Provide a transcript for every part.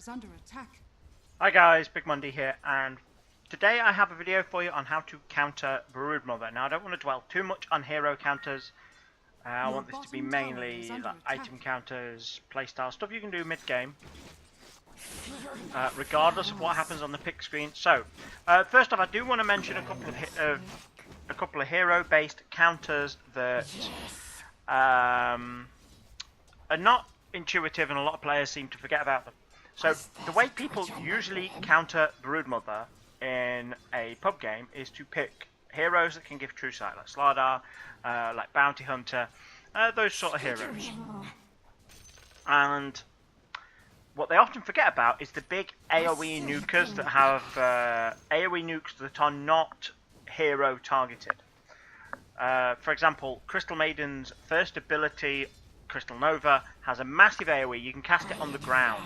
is under attack. Hi guys, Big Monday here, and today I have a video for you on how to counter Broodmother. Now I don't want to dwell too much on hero counters. I want this to be mainly like item counters, playstyle stuff you can do mid-game, regardless of what happens on the pick screen. So, first off, I do want to mention a couple of hero-based counters that are not intuitive, and a lot of players seem to forget about them. So the way people usually counter Broodmother in a pub game is to pick heroes that can give true sight, like Slardar, like Bounty Hunter, those sort of heroes. And what they often forget about is the big AoE nukers that have AoE nukes that are not hero targeted. For example, Crystal Maiden's first ability, Crystal Nova, has a massive AoE. You can cast it on the ground.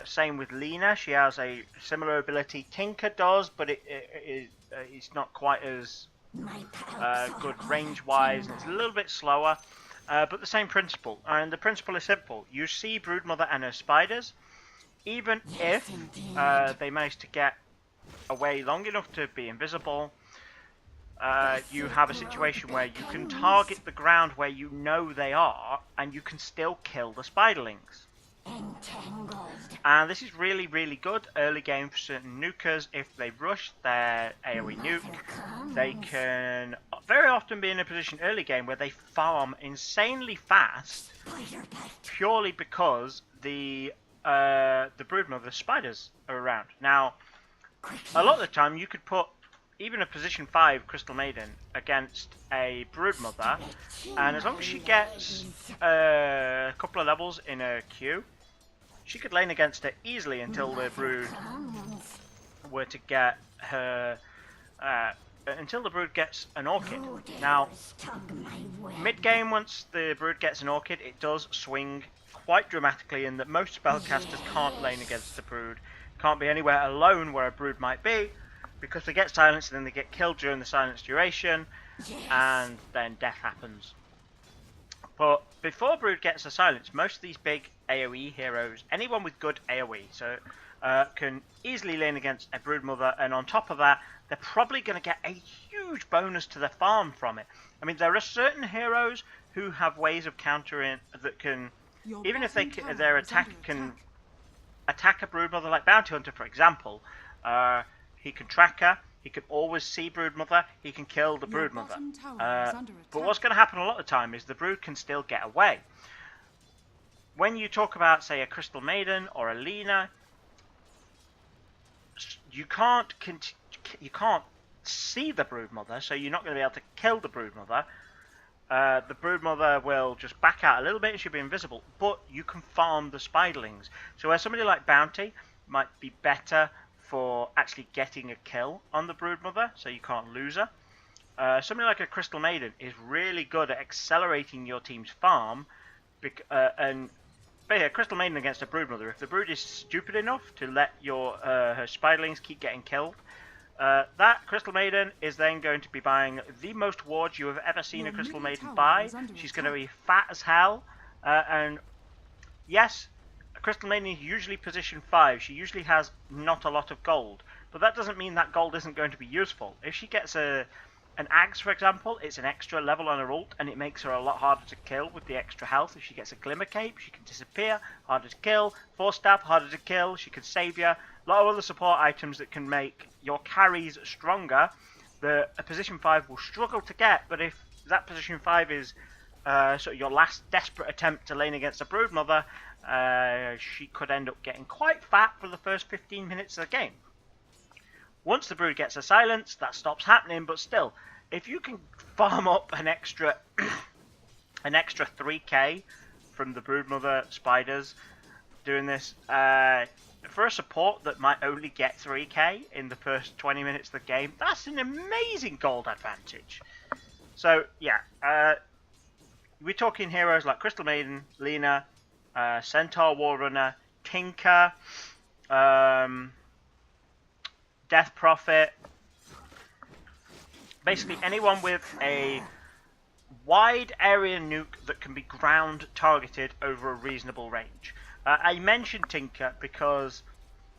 Same with Lena. She has a similar ability. Tinker does, but it's not quite as good range-wise, and it's a little bit slower. But the same principle. And the principle is simple. You see Broodmother and her spiders. Even if they manage to get away long enough to be invisible, you have a situation where you can target the ground where you know they are, and you can still kill the spiderlings. And this is really, really good early game for certain nukers. If they rush their AoE nuke, they can very often be in a position early game where they farm insanely fast, purely because the Broodmother spiders are around. Now, a lot of the time you could put even a position 5 Crystal Maiden against a Broodmother, and as long as she gets a couple of levels in a queue, she could lane against it easily until the Brood were to get her, until the Brood gets an Orchid. Now, mid-game, once the Brood gets an Orchid, it does swing quite dramatically in that most spellcasters can't lane against the Brood, can't be anywhere alone where a Brood might be, because they get silenced and then they get killed during the silence duration, and then death happens. But before Brood gets a silence, most of these big AoE heroes, anyone with good AoE, so can easily lane against a Broodmother, and on top of that, they're probably going to get a huge bonus to their farm from it. I mean, there are certain heroes who have ways of countering that can, even if their attack can attack a Broodmother, like Bounty Hunter, for example. He can track her, he can always see Broodmother, he can kill the Broodmother. But what's going to happen a lot of the time is the Brood can still get away. When you talk about, say, a Crystal Maiden or a Lena, you can't see the Broodmother, so you're not going to be able to kill the Broodmother. The Broodmother will just back out a little bit and she'll be invisible, but you can farm the spiderlings. So where somebody like Bounty might be better for actually getting a kill on the Broodmother, so you can't lose her, something like a Crystal Maiden is really good at accelerating your team's farm, and basically a Crystal Maiden against a Broodmother, if the Brood is stupid enough to let her spiderlings keep getting killed, that Crystal Maiden is then going to be buying the most wards you have ever seen a Crystal Maiden buy. She's going to be fat as hell, and yes, Crystal Maiden is usually position 5. She usually has not a lot of gold, but that doesn't mean that gold isn't going to be useful. If she gets an Axe, for example, it's an extra level on her ult, and it makes her a lot harder to kill with the extra health. If she gets a Glimmer Cape, she can disappear, harder to kill. Force Stab, harder to kill. She can save you. A lot of other support items that can make your carries stronger that a position 5 will struggle to get, but if that position 5 is sort of your last desperate attempt to lane against a Broodmother, she could end up getting quite fat for the first 15 minutes of the game. Once the Brood gets a silence, that stops happening, but still, if you can farm up an extra 3k from the Broodmother spiders doing this, for a support that might only get 3k in the first 20 minutes of the game, that's an amazing gold advantage. So yeah, we're talking heroes like Crystal Maiden, Lena, Centaur Warrunner, Tinker, Death Prophet, basically anyone with a wide area nuke that can be ground targeted over a reasonable range. I mentioned Tinker because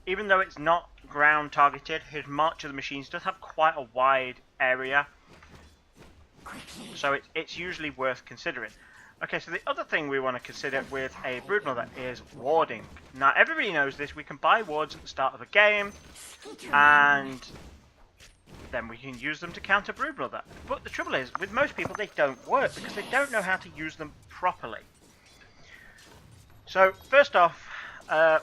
even though it's not ground targeted, his March of the Machines does have quite a wide area. So it's usually worth considering. Okay, so the other thing we want to consider with a Broodmother is warding. Now, everybody knows this. We can buy wards at the start of a game, and then we can use them to counter Broodmother. But the trouble is, with most people, they don't work because they don't know how to use them properly. So, first off,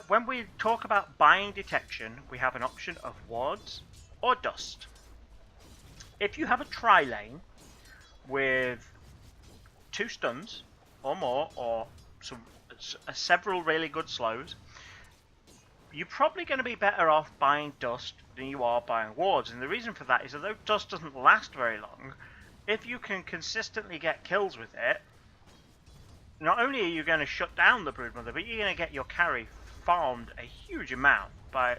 when we talk about buying detection, we have an option of wards or dust. If you have a tri-lane with 2 stuns or more, or several really good slows, you're probably going to be better off buying dust than you are buying wards. And the reason for that is, although dust doesn't last very long, if you can consistently get kills with it, not only are you going to shut down the Broodmother, but you're going to get your carry farmed a huge amount by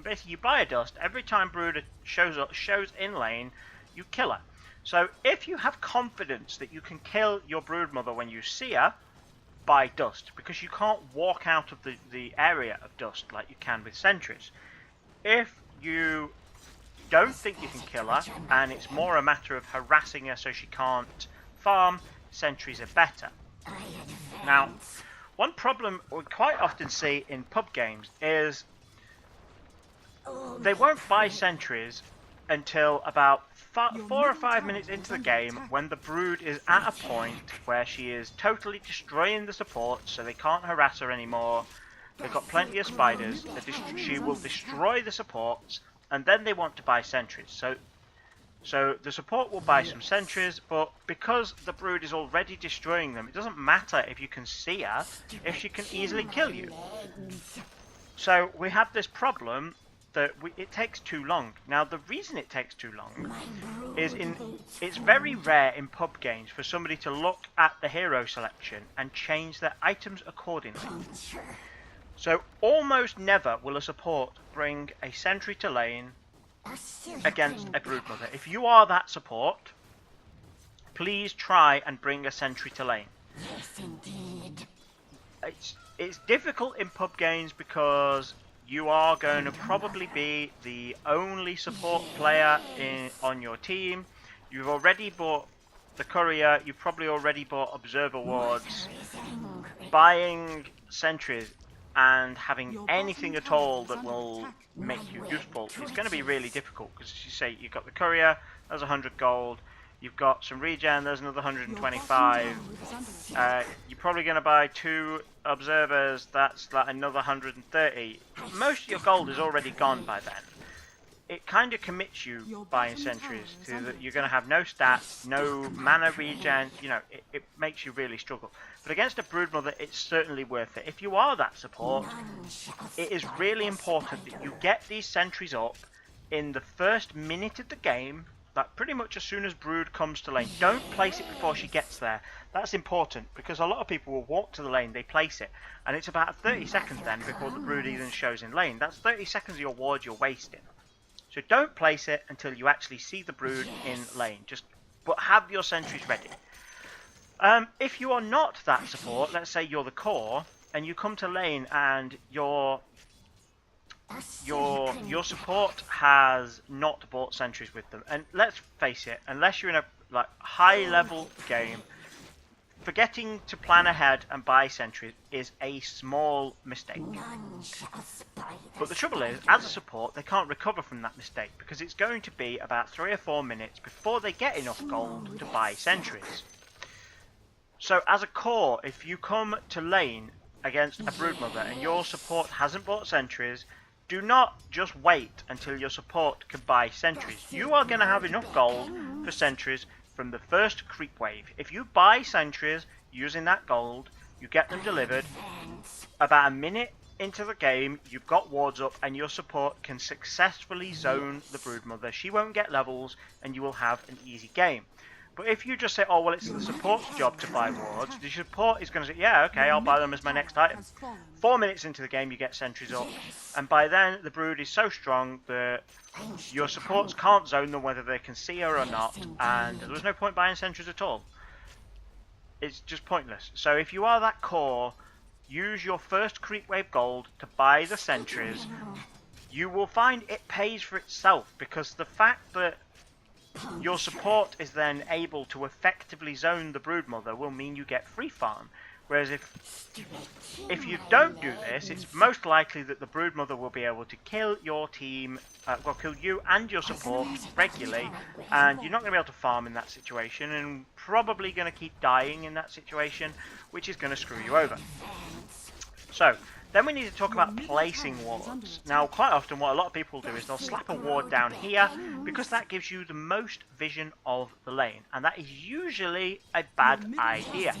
basically you buy a dust every time Brood shows in lane, you kill her. So if you have confidence that you can kill your Broodmother when you see her, buy dust, because you can't walk out of the area of dust like you can with sentries. If you don't think you can kill her and it's more a matter of harassing her so she can't farm, sentries are better. Now, one problem we quite often see in pub games is they won't buy sentries until about 4 or 5 minutes into the game, when the Brood is at a point where she is totally destroying the supports, so they can't harass her anymore. They've got plenty of spiders. She will destroy the supports, and then they want to buy sentries. So the support will buy some sentries, but because the Brood is already destroying them, it doesn't matter if you can see her, if she can easily kill you. So we have this problem that it takes too long. Now, the reason it takes too long is it's very rare in pub games for somebody to look at the hero selection and change their items accordingly. So almost never will a support bring a sentry to lane against a Broodmother. If you are that support, please try and bring a sentry to lane. Yes, indeed. It's difficult in pub games because you are going to probably be the only support player on your team. You've already bought the courier, you've probably already bought observer wards. Buying sentries and having anything at all that will make you useful is going to be really difficult, because as you say, you've got the courier, there's 100 gold, you've got some regen, there's another 125, you're probably going to buy 2 observers, that's like another 130. Most of your gold is already gone by then. It kind of commits you buying sentries to that you're going to have no stats, no mana regen, you know, it makes you really struggle. But against a Broodmother, it's certainly worth it. If you are that support, it is really important that you get these sentries up in the first minute of the game, like pretty much as soon as Brood comes to lane. Don't place it before she gets there. That's important, because a lot of people will walk to the lane, they place it, and it's about 30 seconds then before the Brood even shows in lane. That's 30 seconds of your ward you're wasting. So don't place it until you actually see the Brood in lane. But have your sentries ready. If you are not that support, let's say you're the core, and you come to lane and your support has not bought sentries with them, and let's face it, unless you're in a high level game, forgetting to plan ahead and buy sentries is a small mistake. But the trouble is, as a support, they can't recover from that mistake, because it's going to be about 3 or 4 minutes before they get enough gold to buy sentries. So as a core, if you come to lane against a Broodmother and your support hasn't bought sentries, do not just wait until your support can buy sentries. You are going to have enough gold for sentries from the first creep wave. If you buy sentries using that gold, you get them delivered. About a minute into the game, you've got wards up and your support can successfully zone the Broodmother. She won't get levels and you will have an easy game. But if you just say, oh, well, it's the support's job to buy wards, the support is going to say, yeah, okay, I'll buy them as my next item. 4 minutes into the game, you get sentries up. And by then, the Brood is so strong that your supports can't zone them whether they can see her or not. And there's no point buying sentries at all. It's just pointless. So if you are that core, use your first creep wave gold to buy the sentries, you will find it pays for itself, because the fact that your support is then able to effectively zone the Broodmother will mean you get free farm. Whereas if you don't do this, it's most likely that the Broodmother will be able to kill your team, kill you and your support regularly, and you're not going to be able to farm in that situation, and probably going to keep dying in that situation, which is going to screw you over. So, then we need to talk about placing wards. Now, quite often what a lot of people do is they'll slap a ward down here, because that gives you the most vision of the lane, and that is usually a bad idea.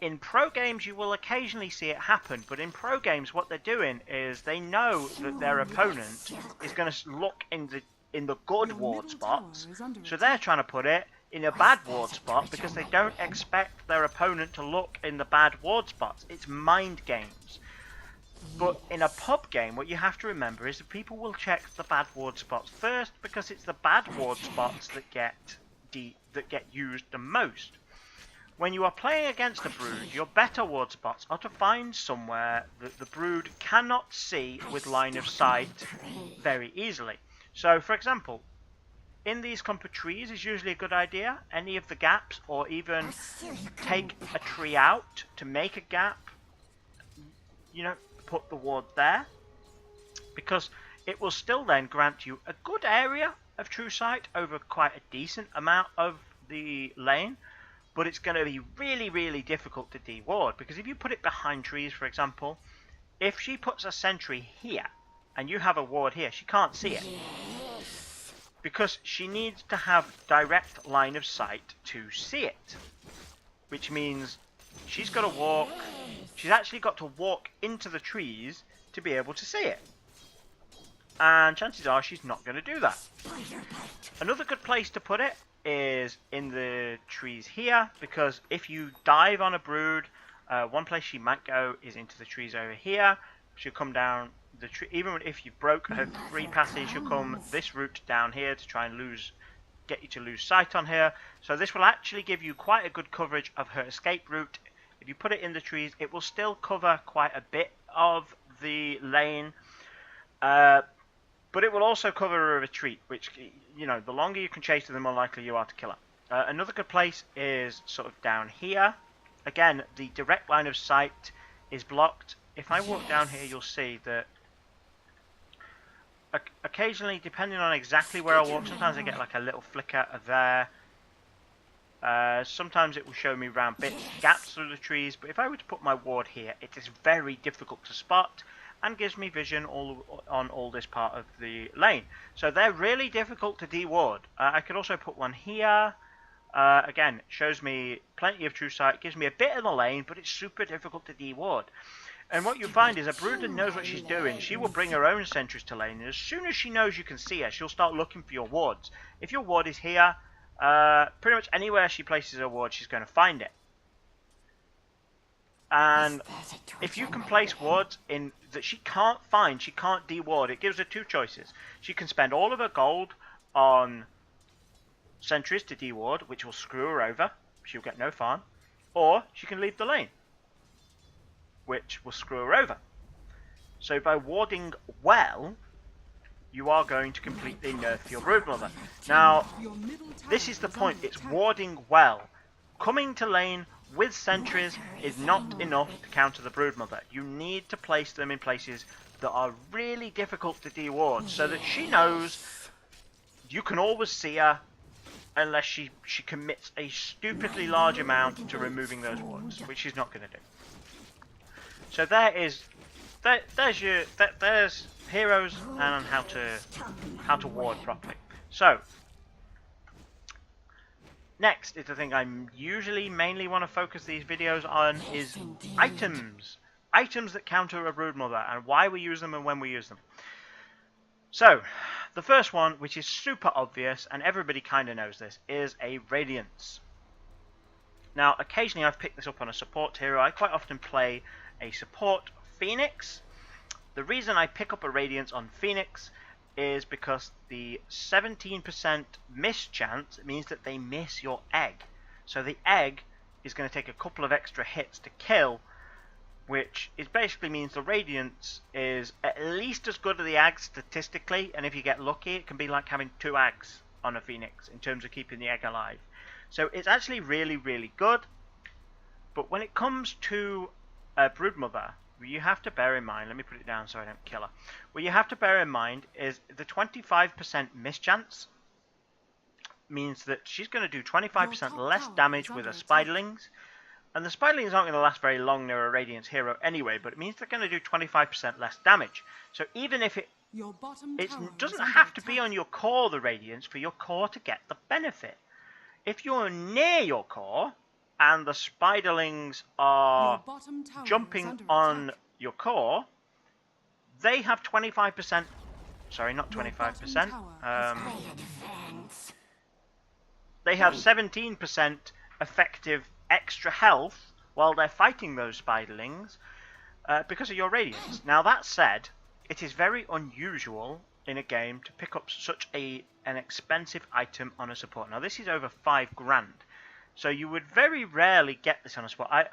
In pro games, you will occasionally see it happen, but in pro games, what they're doing is they know that their opponent is going to look in the good ward spots, so they're trying to put it in a bad ward spot because they don't expect their opponent to look in the bad ward spots. It's mind games. But in a pub game, what you have to remember is that people will check the bad ward spots first, because it's the bad ward spots that get used the most. When you are playing against a brood, your better ward spots are to find somewhere that the brood cannot see with line of sight very easily. So, for example, in these clump of trees is usually a good idea. Any of the gaps, or even take a tree out to make a gap, put the ward there, because it will still then grant you a good area of true sight over quite a decent amount of the lane, but it's going to be really, really difficult to de-ward, because if you put it behind trees, for example, if she puts a sentry here and you have a ward here, she can't see it, because she needs to have direct line of sight to see it, which means she's actually got to walk into the trees to be able to see it. And chances are she's not going to do that. Another good place to put it is in the trees here, because if you dive on a brood, one place she might go is into the trees over here. She'll come down the tree, even if you broke her free passage, she'll come this route down here to try and get you to lose sight on her. So this will actually give you quite a good coverage of her escape route. If you put it in the trees, it will still cover quite a bit of the lane, but it will also cover a retreat, which, the longer you can chase her, the more likely you are to kill her. Another good place is sort of down here. Again, the direct line of sight is blocked. If I walk down here, you'll see that occasionally, depending on exactly where I walk, sometimes I get like a little flicker of there. Sometimes it will show me round bits, gaps through the trees, but if I were to put my ward here, it is very difficult to spot and gives me vision on all this part of the lane. So they're really difficult to de-ward. I could also put one here. Again, it shows me plenty of true sight, gives me a bit of the lane, but it's super difficult to de-ward. And what you find is a brooder knows what she's doing. She will bring her own sentries to lane, and as soon as she knows you can see her, she'll start looking for your wards. If your ward is here, pretty much anywhere she places her ward, she's going to find it. And if you can place wards in that she can't find, she can't de-ward, it gives her two choices. She can spend all of her gold on sentries to de-ward, which will screw her over, she'll get no farm, or she can leave the lane, which will screw her over. So by warding well, you are going to completely nerf your Broodmother. Now, this is the point, it's warding well. Coming to lane with sentries is not enough to counter the Broodmother. You need to place them in places that are really difficult to de-ward, so that she knows you can always see her, unless she commits a stupidly large amount to removing those wards, which she's not going to do. So there's heroes and how to ward properly. So next is the thing I usually mainly want to focus these videos on is items. Items that counter a Broodmother, and why we use them and when we use them. So the first one, which is super obvious and everybody kind of knows this, is a Radiance. Now occasionally I've picked this up on a support hero. I quite often play a support Phoenix. The reason I pick up a Radiance on Phoenix is because the 17% miss chance means that they miss your egg. So the egg is going to take a couple of extra hits to kill, which basically means the Radiance is at least as good as the Egg statistically, and if you get lucky, it can be like having 2 eggs on a Phoenix in terms of keeping the egg alive. So it's actually really, really good. But when it comes to a Broodmother, you have to bear in mind, let me put it down so I don't kill her. What you have to bear in mind is the 25% mischance means that she's going to do 25% less damage with her Spiderlings. And the Spiderlings aren't going to last very long near a Radiance hero anyway, but it means they're going to do 25% less damage. So even if it doesn't have to be on your core, the Radiance, for your core to get the benefit. If you're near your core, and the Spiderlings are jumping on your core, they have 25%, sorry, not 25%, they have 17% effective extra health while they're fighting those Spiderlings because of your Radiance. Now that said, it is very unusual in a game to pick up such an expensive item on a support. Now this is over $5,000. So you would very rarely get this on a spot.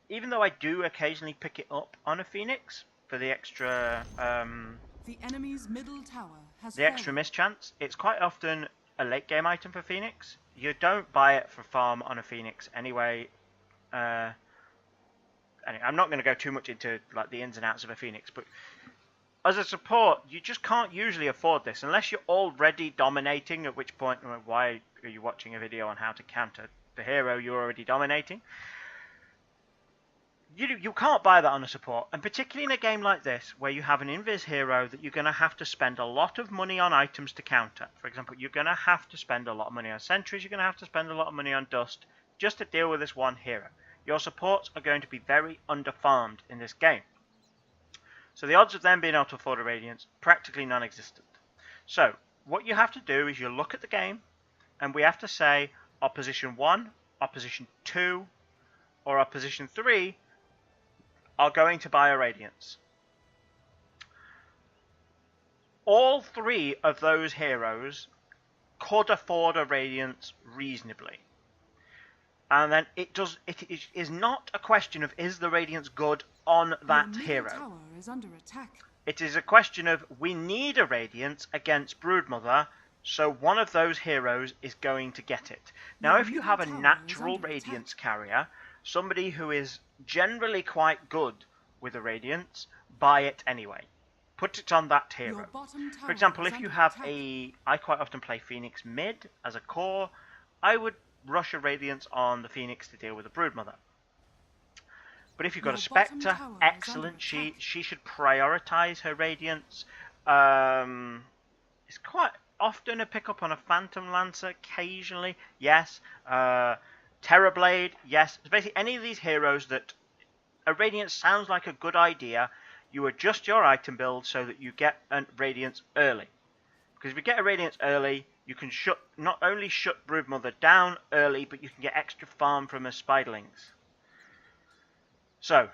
Even though I do occasionally pick it up on a Phoenix for the extra the enemy's middle tower has the extra mischance, it's quite often a late game item for Phoenix. You don't buy it for farm on a Phoenix anyway. Anyway, I'm not going to go too much into like the ins and outs of a Phoenix, but as a support, you just can't usually afford this unless you're already dominating. At which point, why are you watching a video on how to counter the hero you're already dominating? You can't buy that on a support, and particularly in a game like this where you have an invis hero that you're going to have to spend a lot of money on items to counter. For example, you're going to have to spend a lot of money on sentries, you're going to have to spend a lot of money on dust just to deal with this one hero. Your supports are going to be very underfarmed in this game. So the odds of them being able to afford a Radiance, practically non-existent. So what you have to do is you look at the game, and we have to say our position 1, our position 2, or our position 3 are going to buy a Radiance. All 3 of those heroes could afford a Radiance reasonably. And then it is not a question of is the Radiance good on that hero. Tower is under attack. It is a question of we need a Radiance against Broodmother, so one of those heroes is going to get it. Now if you have a natural Radiance carrier, somebody who is generally quite good with a Radiance, buy it anyway. Put it on that hero. For example, if you have I quite often play Phoenix mid as a core, I would rush a Radiance on the Phoenix to deal with a Broodmother. But if you've got a Spectre, excellent. She should prioritise her Radiance. It's quite often a pickup on a Phantom Lancer, occasionally, yes. Terrorblade, yes. It's basically any of these heroes that a Radiance sounds like a good idea. You adjust your item build so that you get a Radiance early. Because if you get a Radiance early, you can not only shut Broodmother down early, but you can get extra farm from her Spiderlings. So,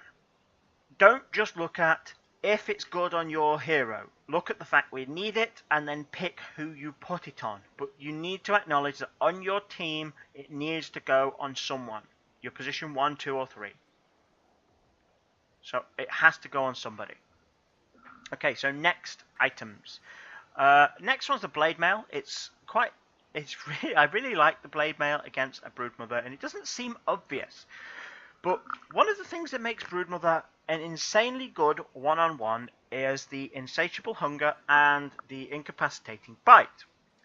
don't just look at if it's good on your hero. Look at the fact we need it, and then pick who you put it on. But you need to acknowledge that on your team, it needs to go on someone. Your position 1, 2, or 3. So, it has to go on somebody. Okay, so next items. Next one's the Blade Mail. I really like the Blade Mail against a Broodmother, and it doesn't seem obvious. But one of the things that makes Broodmother an insanely good one-on-one is the Insatiable Hunger and the Incapacitating Bite.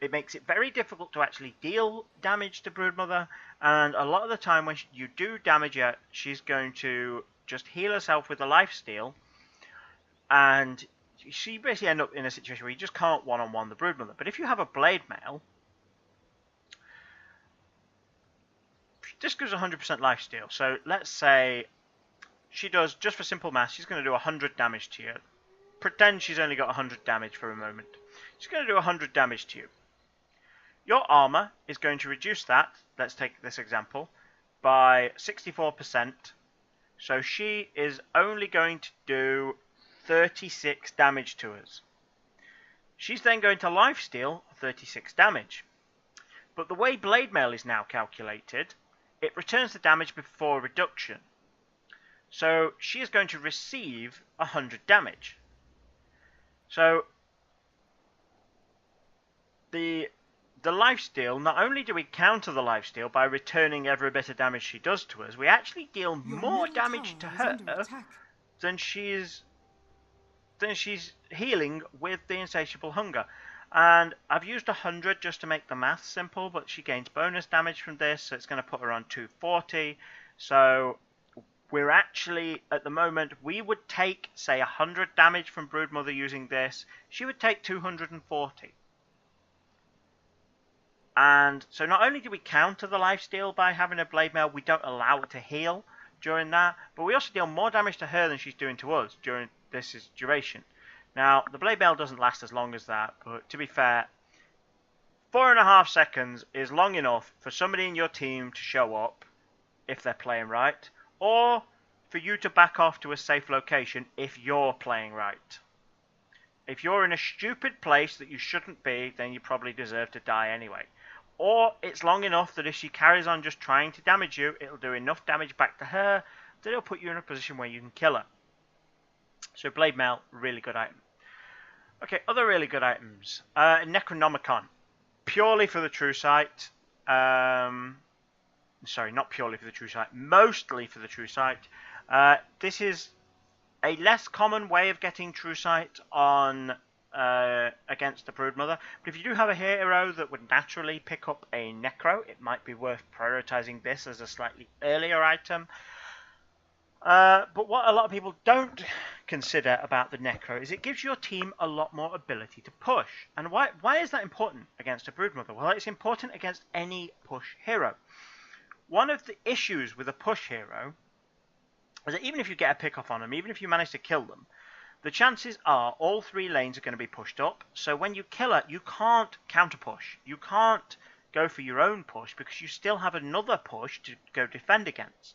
It makes it very difficult to actually deal damage to Broodmother, and a lot of the time when you do damage her, she's going to just heal herself with a lifesteal, and she basically ends up in a situation where you just can't one-on-one the Broodmother. But if you have a Blade Mail, this gives 100% lifesteal. So let's say she does, just for simple math, she's going to do 100 damage to you. Pretend she's only got 100 damage for a moment. She's going to do 100 damage to you. Your armor is going to reduce that, let's take this example, by 64%. So she is only going to do 36 damage to us. She's then going to lifesteal 36 damage. But the way Blade Mail is now calculated, it returns the damage before reduction. So she is going to receive 100 damage. So the lifesteal, not only do we counter the lifesteal by returning every bit of damage she does to us, we actually deal more damage to her than she's healing with the insatiable hunger. And I've used 100 just to make the math simple, but she gains bonus damage from this, so it's going to put her on 240. So we're actually, at the moment, we would take, say, 100 damage from Broodmother using this. She would take 240. And so not only do we counter the lifesteal by having a blade mail, we don't allow it to heal during that, but we also deal more damage to her than she's doing to us during this duration. Now, the blade mail doesn't last as long as that, but to be fair, 4.5 seconds is long enough for somebody in your team to show up, if they're playing right, or for you to back off to a safe location if you're playing right. If you're in a stupid place that you shouldn't be, then you probably deserve to die anyway. Or it's long enough that if she carries on just trying to damage you, it'll do enough damage back to her that it'll put you in a position where you can kill her. So Blade Mail, really good item. Okay, other really good items. Necronomicon, purely for the True Sight. Sorry, not purely for the True Sight, mostly for the True Sight. This is a less common way of getting True Sight on against the Broodmother, but if you do have a hero that would naturally pick up a Necro, it might be worth prioritizing this as a slightly earlier item. But what a lot of people don't consider about the Necro is it gives your team a lot more ability to push. And why is that important against a Broodmother? Well, it's important against any push hero. One of the issues with a push hero is that even if you get a pick off on them, even if you manage to kill them, the chances are all 3 lanes are going to be pushed up. So when you kill her, you can't counter push. You can't go for your own push because you still have another push to go defend against.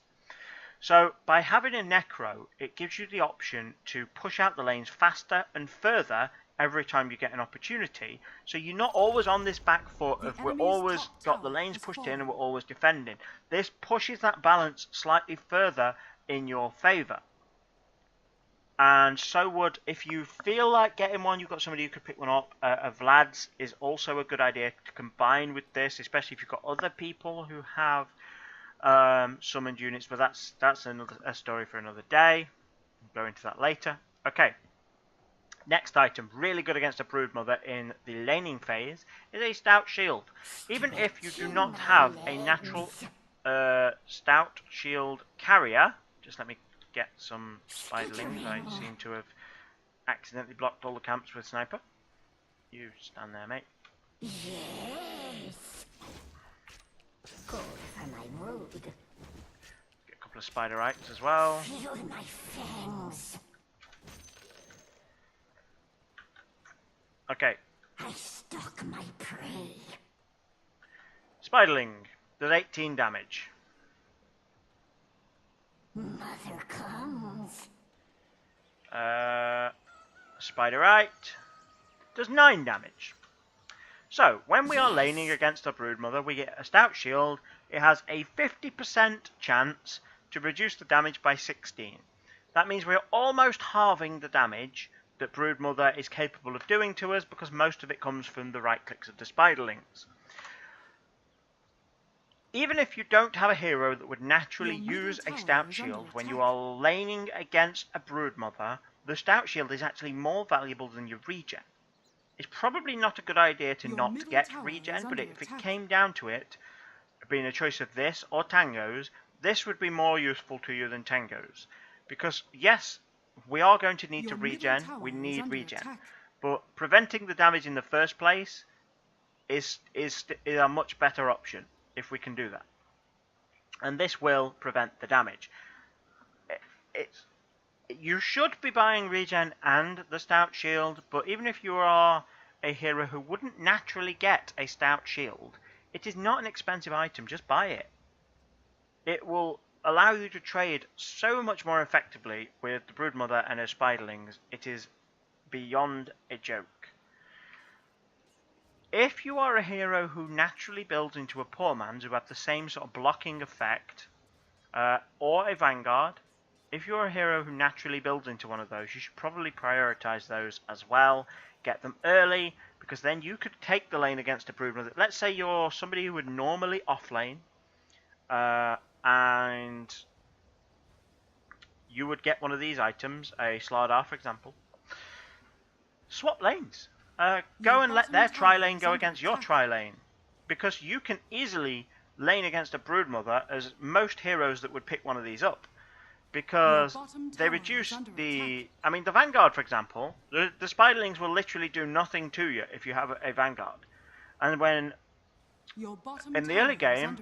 So by having a Necro, it gives you the option to push out the lanes faster and further every time you get an opportunity. So you're not always on this back foot of we're always got the lanes pushed in and we're always defending. This pushes that balance slightly further in your favour. And so would, if you feel like getting one, you've got somebody who could pick one up. Vlad's is also a good idea to combine with this, especially if you've got other people who have summoned units, but that's a story for another day. We'll go into that later. Okay, next item, really good against a Broodmother in the laning phase, is a Stout Shield. Even if you do not have a natural Stout Shield carrier, just let me get some spiderlings. I seem to have accidentally blocked all the camps with sniper. You stand there, mate. Yes. Go for my road. Get a couple of spiderites as well. Feel my fangs. Okay. I stalk my prey. Spiderling does 18 damage. Mother comes. Spiderite does 9 damage. So, when we are laning against a Broodmother, we get a Stout Shield. It has a 50% chance to reduce the damage by 16. That means we're almost halving the damage that Broodmother is capable of doing to us because most of it comes from the right clicks of the Spiderlings. Even if you don't have a hero that would naturally use a Stout Shield when you are laning against a Broodmother, the Stout Shield is actually more valuable than your regen. It's probably not a good idea to not get regen, but if it came down to it, being a choice of this or Tango's, this would be more useful to you than Tango's. Because yes, we are going to need to regen, we need regen, but preventing the damage in the first place is a much better option if we can do that. And this will prevent the damage. You should be buying regen and the Stout Shield, but even if you are a hero who wouldn't naturally get a Stout Shield, it is not an expensive item, just buy it. It will allow you to trade so much more effectively with the Broodmother and her Spiderlings. It is beyond a joke. If you are a hero who naturally builds into a poor man's who have the same sort of blocking effect, or a Vanguard, if you're a hero who naturally builds into one of those, you should probably prioritize those as well. Get them early, because then you could take the lane against a Broodmother. Let's say you're somebody who would normally offlane, and you would get one of these items, a Slardar for example. Swap lanes. Go and let their tri-lane go against your tri-lane, because you can easily lane against a Broodmother as most heroes that would pick one of these up, because they reduce the... I mean, the Vanguard, for example, the Spiderlings will literally do nothing to you if you have a Vanguard. And when, in the early game,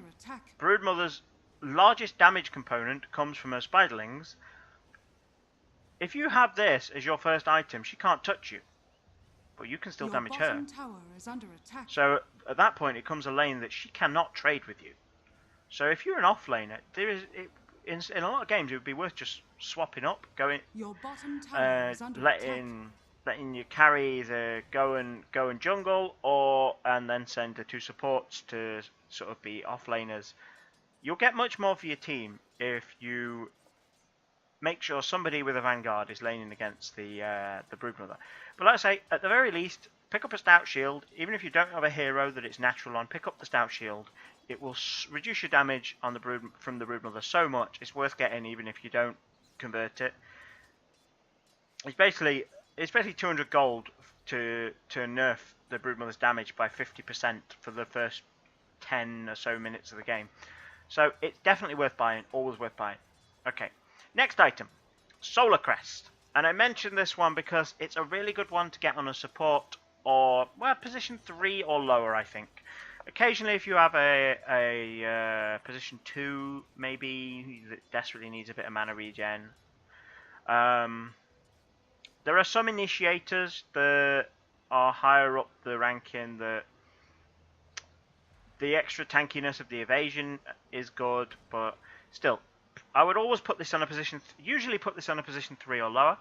Broodmother's largest damage component comes from her Spiderlings, if you have this as your first item, she can't touch you, but you can still damage her. So at that point, it comes a lane that she cannot trade with you. So if you're an offlaner, there is... In a lot of games, it would be worth just swapping up, going, letting your carry either go and jungle, and then send the two supports to sort of be offlaners. You'll get much more for your team if you make sure somebody with a Vanguard is laning against the Broodmother. But like I say, at the very least, pick up a Stout Shield. Even if you don't have a hero that it's natural on, pick up the Stout Shield. It will reduce your damage on the from the Broodmother so much, it's worth getting even if you don't convert it. It's basically 200 gold to nerf the Broodmother's damage by 50% for the first 10 or so minutes of the game. So it's definitely worth buying, always worth buying. Okay, next item, Solar Crest. And I mentioned this one because it's a really good one to get on a support or, well, position 3 or lower, I think. Occasionally, if you have a position 2, maybe, that desperately needs a bit of mana regen. There are some initiators that are higher up the ranking that the extra tankiness of the evasion is good, but still, I would always put this on a position, usually put this on a position 3 or lower.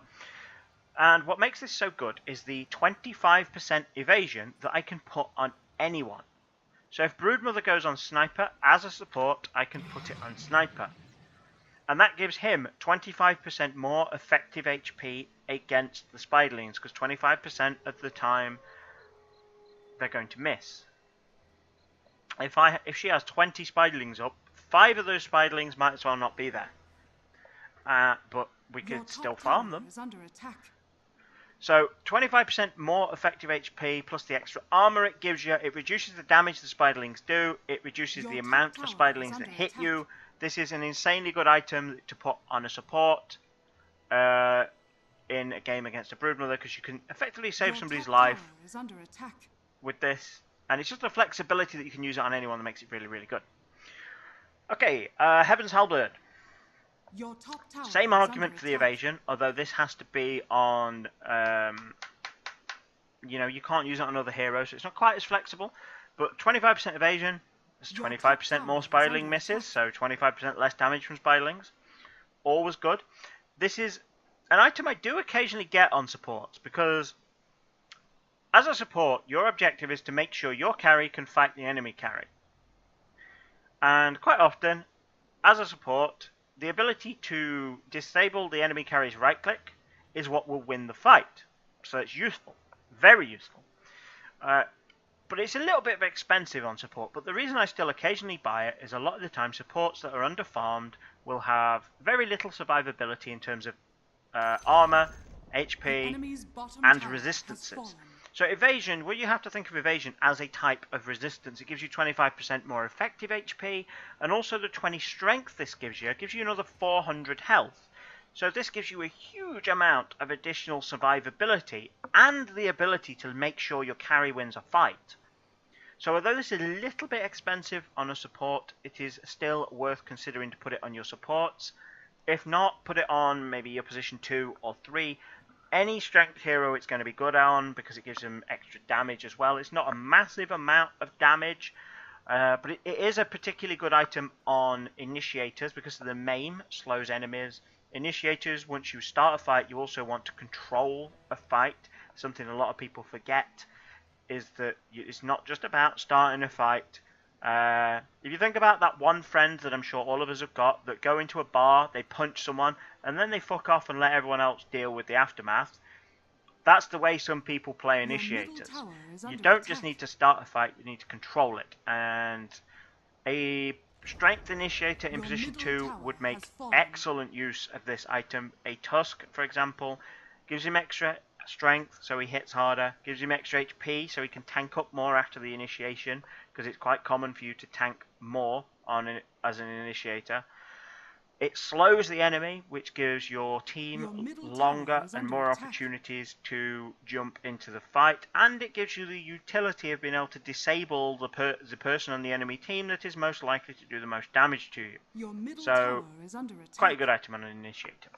And what makes this so good is the 25% evasion that I can put on anyone. So if Broodmother goes on Sniper, as a support, I can put it on Sniper. And that gives him 25% more effective HP against the Spiderlings, because 25% of the time they're going to miss. If she has 20 Spiderlings up, 5 of those Spiderlings might as well not be there. But we could still farm them. So 25% more effective HP plus the extra armor it gives you. It reduces the damage the Spiderlings do. It reduces the amount of Spiderlings that hit you. This is an insanely good item to put on a support in a game against a Broodmother, because you can effectively save somebody's life with this. And it's just the flexibility that you can use it on anyone that makes it really, really good. Okay, Heaven's Halberd. Same argument for the evasion, although this has to be on, you know, you can't use it on other heroes, so it's not quite as flexible. But 25% evasion, that's 25% more Spiderling misses, so 25% less damage from Spiderlings. Always good. This is an item I do occasionally get on supports, because as a support, your objective is to make sure your carry can fight the enemy carry. And quite often, as a support, the ability to disable the enemy carry's right click is what will win the fight. So it's useful. Very useful. But it's a little bit expensive on support. But the reason I still occasionally buy it is a lot of the time supports that are underfarmed will have very little survivability in terms of armor, HP, and resistances. So evasion, well, you have to think of evasion as a type of resistance. It gives you 25% more effective HP, and also the 20 strength this gives you another 400 health. So this gives you a huge amount of additional survivability, and the ability to make sure your carry wins a fight. So although this is a little bit expensive on a support, it is still worth considering to put it on your supports. If not, put it on maybe your position 2 or 3. Any strength hero it's going to be good on, because it gives them extra damage as well. It's not a massive amount of damage, but it is a particularly good item on initiators, because the maim slows enemies. Initiators, once you start a fight, you also want to control a fight. Something a lot of people forget is that it's not just about starting a fight. If you think about that one friend that I'm sure all of us have got, that go into a bar, they punch someone, and then they fuck off and let everyone else deal with the aftermath. That's the way some people play initiators. You don't just need to start a fight, you need to control it. And a strength initiator in position 2 would make excellent use of this item. A Tusk, for example, gives him extra strength so he hits harder, gives him extra HP so he can tank up more after the initiation, because it's quite common for you to tank more as an initiator. It slows the enemy, which gives your team longer and more opportunities to jump into the fight, and it gives you the utility of being able to disable the person on the enemy team that is most likely to do the most damage to you. So, quite a good item on an initiator.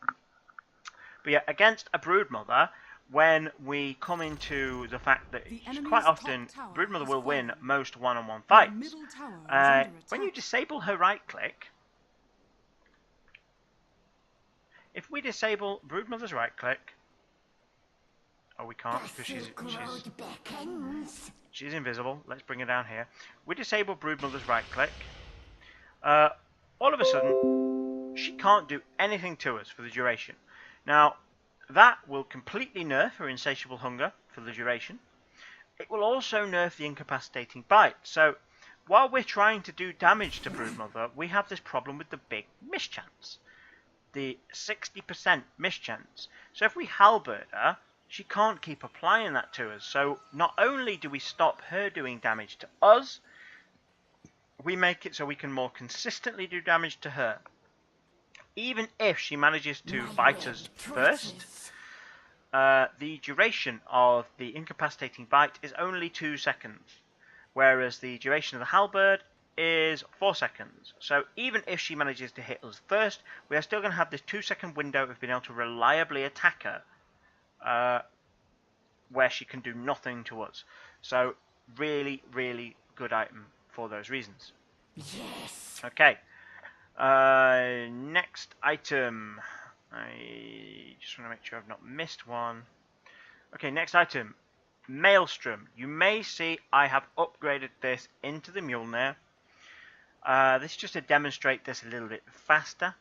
But yeah, against a Broodmother, when we come into the fact that quite often Broodmother will win most one-on-one fights, when you disable her right-click, if we disable Broodmother's right-click, oh, we can't because she's invisible. Let's bring her down here. We disable Broodmother's right-click. All of a sudden, she can't do anything to us for the duration. Now, that will completely nerf her insatiable hunger for the duration. It will also nerf the incapacitating bite. So, while we're trying to do damage to Broodmother, we have this problem with the big mischance. The 60% mischance. So if we halberd her, she can't keep applying that to us. So not only do we stop her doing damage to us, we make it so we can more consistently do damage to her. Even if she manages to bite us first, the duration of the incapacitating bite is only 2 seconds, whereas the duration of the halberd is 4 seconds. So even if she manages to hit us first, we are still going to have this 2-second window of being able to reliably attack her, where she can do nothing to us. So really, really good item for those reasons. Yes. Okay. Next item. I just want to make sure I've not missed one. Okay, next item. Maelstrom. You may see I have upgraded this into the Mjolnir. This is just to demonstrate this a little bit faster.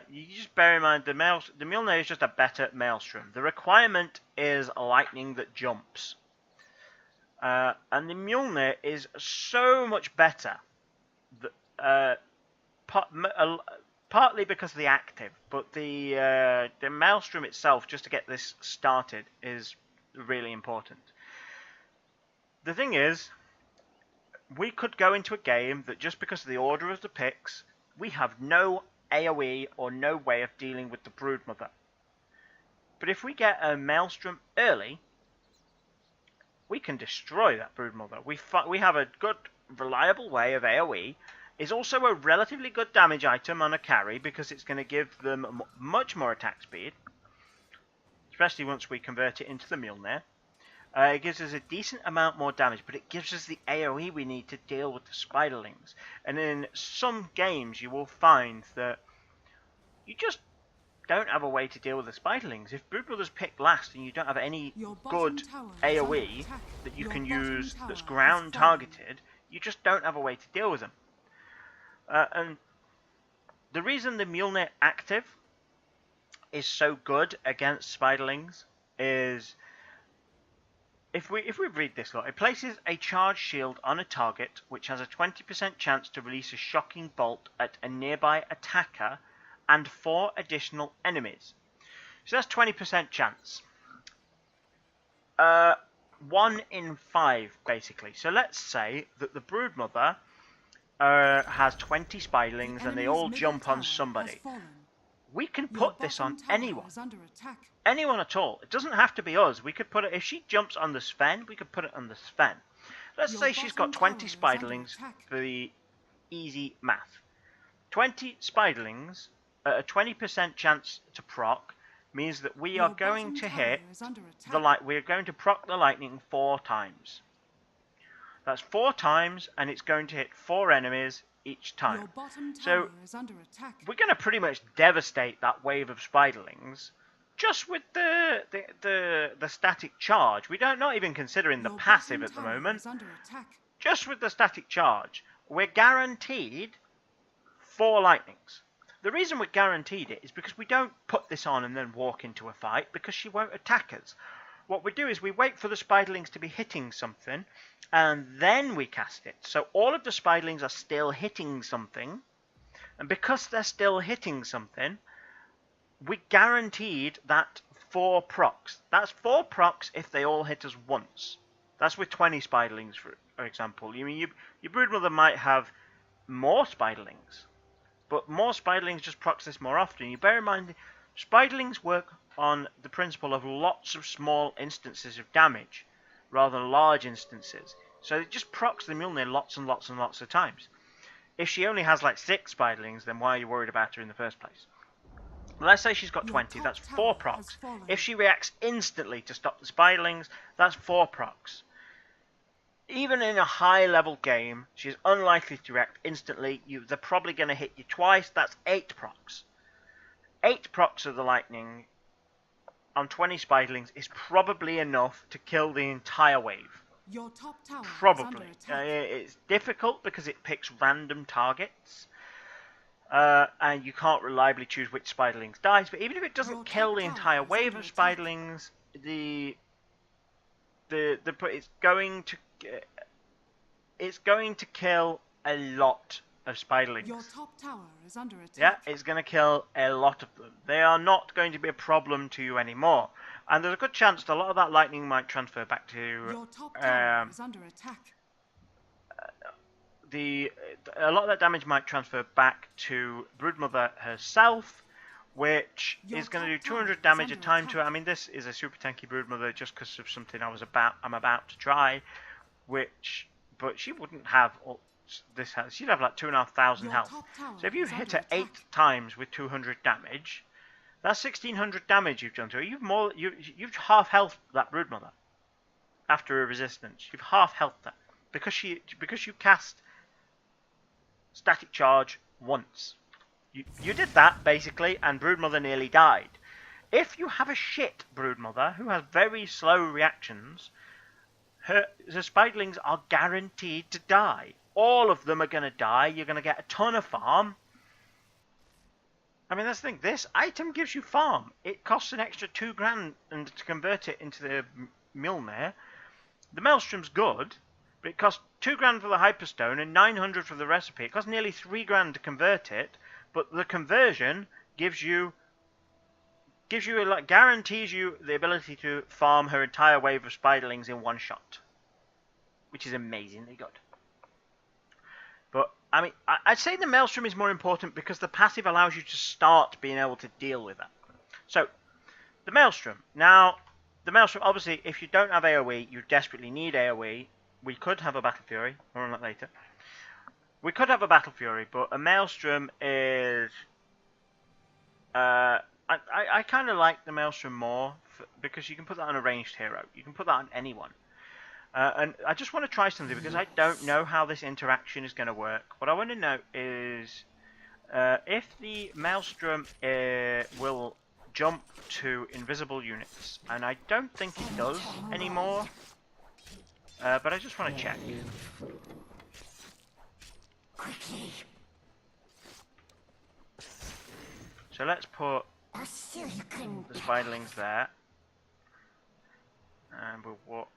You just bear in mind the Mjolnir is just a better Maelstrom. The requirement is lightning that jumps. And the Mjolnir is so much better. Partly because of the active, but the Maelstrom itself, just to get this started, is really important. The thing is, we could go into a game that just because of the order of the picks, we have no AoE or no way of dealing with the Broodmother. But if we get a Maelstrom early, we can destroy that Broodmother. We have a good, reliable way of AoE. It's also a relatively good damage item on a carry because it's going to give them much more attack speed, especially once we convert it into the Mjolnir. It gives us a decent amount more damage, but it gives us the AoE we need to deal with the Spiderlings. And in some games, you will find that you just don't have a way to deal with the Spiderlings. If Broodmother's picked last and you don't have any good AoE that you can use that's ground targeted, you just don't have a way to deal with them. And the reason the Mjolnir active is so good against Spiderlings is, if we read this lot, it places a charge shield on a target which has a 20% chance to release a shocking bolt at a nearby attacker and 4 additional enemies. So that's 20% chance. 1 in 5, basically. So let's say that the Broodmother has 20 Spiderlings and they all jump on somebody. We can put this on anyone. Anyone at all. It doesn't have to be us. We could put it, if she jumps on the Sven, we could put it on the Sven. Let's say she's got 20 Spiderlings for the easy math. 20 Spiderlings at a 20% chance to proc means that we are going to hit we're going to proc the lightning 4 times. That's 4 times, and it's going to hit 4 enemies each time. So we're going to pretty much devastate that wave of Spiderlings just with the static charge. We don't, not even considering the passive at the moment. Just with the static charge, we're guaranteed 4 lightnings. The reason we're guaranteed it is because we don't put this on and then walk into a fight, because she won't attack us. What we do is we wait for the spiderlings to be hitting something, and then we cast it. So all of the spiderlings are still hitting something, and because they're still hitting something, we guaranteed that 4 procs. That's 4 procs if they all hit us once. That's with 20 spiderlings, for example. You mean your Broodmother might have more spiderlings, but more spiderlings just procs this more often. You bear in mind, spiderlings work on the principle of lots of small instances of damage, rather than large instances. So it just procs the Mjolnir lots and lots and lots of times. If she only has like 6 spiderlings, then why are you worried about her in the first place? Let's say she's got 20, that's 4 procs. If she reacts instantly to stop the spiderlings, that's 4 procs. Even in a high level game, she's unlikely to react instantly. They're probably going to hit you twice, that's 8 procs. 8 procs of the lightning on 20 spiderlings is probably enough to kill the entire wave. Your top tower Probably. is under attack. It's difficult because it picks random targets. And you can't reliably choose which spiderlings dies, but even if it doesn't kill the entire wave of spiderlings, it's going to kill a lot of spiderlings. Your top tower is under attack. Yeah, it's going to kill a lot of them. They are not going to be a problem to you anymore, and there's a good chance that a lot of that lightning might transfer back to Your top tower is under attack. A lot of that damage might transfer back to Broodmother herself, which is going to do 200 damage a time to her. I mean, this is a super tanky Broodmother just because of something I'm about to try, but she wouldn't have all this. She'd have like 2,500 health. So if you hit her 8 times with 200 damage, that's 1,600 damage you've done to her. You've half health that Broodmother after a resistance. You've half health her because you cast static charge once. You did that basically, and Broodmother nearly died. If you have a shit Broodmother who has very slow reactions, the spiderlings are guaranteed to die. All of them are going to die. You're going to get a ton of farm. I mean, that's the thing. This item gives you farm. It costs an extra 2 grand and to convert it into the Mjolnir. The Maelstrom's good, but it costs 2 grand for the Hyperstone and 900 for the recipe. It costs nearly 3 grand to convert it, but the conversion guarantees you the ability to farm her entire wave of spiderlings in one shot, which is amazingly good. But I mean, I'd say the Maelstrom is more important because the passive allows you to start being able to deal with that. So the Maelstrom. Now, the Maelstrom, obviously, if you don't have AoE, you desperately need AoE. We could have a Battle Fury, more on that later. We could have a Battle Fury, but a Maelstrom is... I kind of like the Maelstrom more, because you can put that on a ranged hero. You can put that on anyone. And I just want to try something, because I don't know how this interaction is going to work. What I want to know is if the Maelstrom will jump to invisible units. And I don't think it does anymore. But I just want to check. So let's put the spiderlings there. And we'll walk.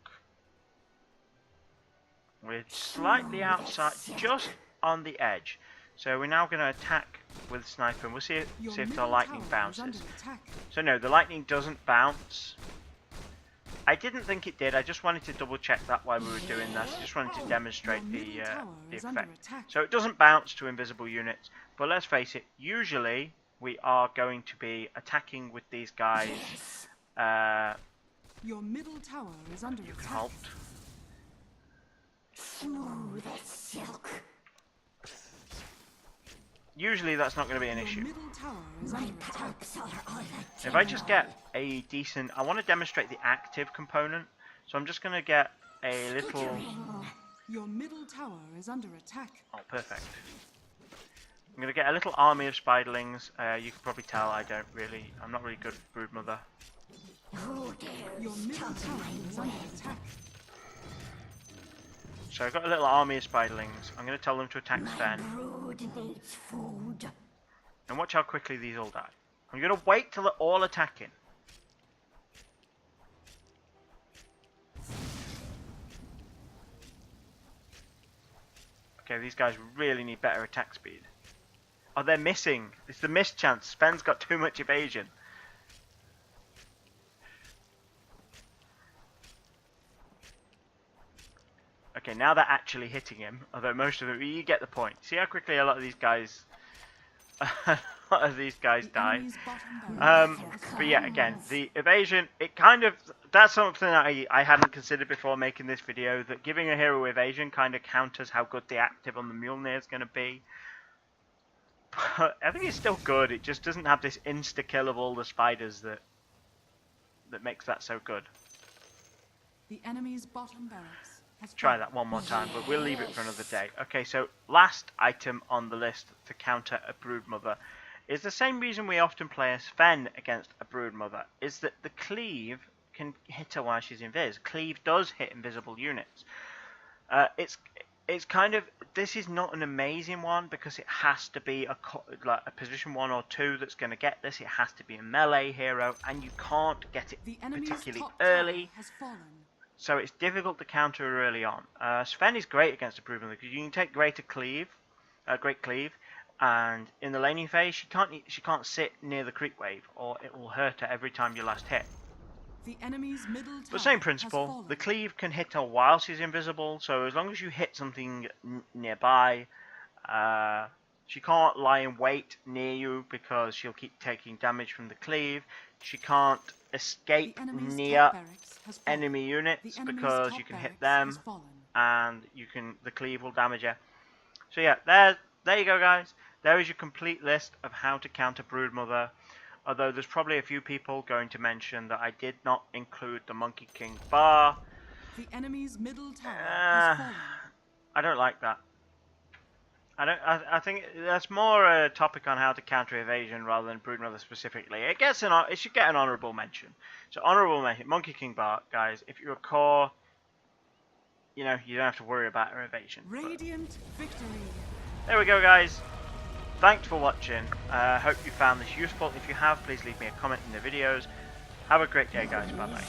We're slightly outside, just on the edge. So we're now going to attack with sniper, and we'll see if the lightning bounces. So no, the lightning doesn't bounce. I didn't think it did. I just wanted to double check that while we were doing that. I just wanted to demonstrate the effect. So it doesn't bounce to invisible units, but let's face it, usually we are going to be attacking with these guys. Your middle tower is under attack. Halt. Smooth as silk. Usually that's not going to be an issue. Middle tower is under attack. If I just get a decent... I want to demonstrate the active component, so I'm just going to get a little... Your middle tower is under attack. Oh, perfect. I'm going to get a little army of spiderlings. You can probably tell I'm not really good with Broodmother. Your middle tower is under attack. So I've got a little army of spiderlings. I'm going to tell them to attack Sven. Brood needs food. And watch how quickly these all die. I'm going to wait till they're all attacking. Okay, these guys really need better attack speed. Oh, they're missing. It's the miss chance. Sven's got too much evasion. Okay, now they're actually hitting him. Although most of them, you get the point. See how quickly a lot of these guys, die. But yeah, again, the evasion. It kind of that's something that I hadn't considered before making this video. That giving a hero evasion kind of counters how good the active on the Mjolnir is going to be. But I think it's still good. It just doesn't have this insta kill of all the spiders that makes that so good. The enemy's bottom barracks has Try that one more time, but we'll leave it for another day. Okay, so last item on the list to counter a Broodmother is the same reason we often play a Sven against a Broodmother, is that the cleave can hit her while she's invis. Cleave does hit invisible units. It's kind of, this is not an amazing one because it has to be like a position 1 or 2 that's going to get this. It has to be a melee hero, and you can't get it particularly early. So it's difficult to counter her early on. Sven is great against a Broodmother because you can take Great Cleave, and in the laning phase she can't sit near the creep wave or it will hurt her every time you last hit. The enemy's middle tower But same principle. The cleave can hit her while she's invisible, so as long as you hit something nearby, she can't lie in wait near you because she'll keep taking damage from the cleave. She can't escape near enemy units because you can hit them and the cleave will damage her. So yeah, there you go guys. There is your complete list of how to counter Broodmother. Although there's probably a few people going to mention that I did not include the Monkey King bar. The enemy's middle tower has fallen. I don't like that. I think that's more a topic on how to counter evasion rather than Broodmother specifically. It should get an honourable mention. So honourable mention, Monkey King bar, guys. If you're a core, you don't have to worry about her evasion. Radiant victory. There we go, guys. Thanks for watching. Hope you found this useful. If you have, please leave me a comment in the videos. Have a great day, guys. Bye bye.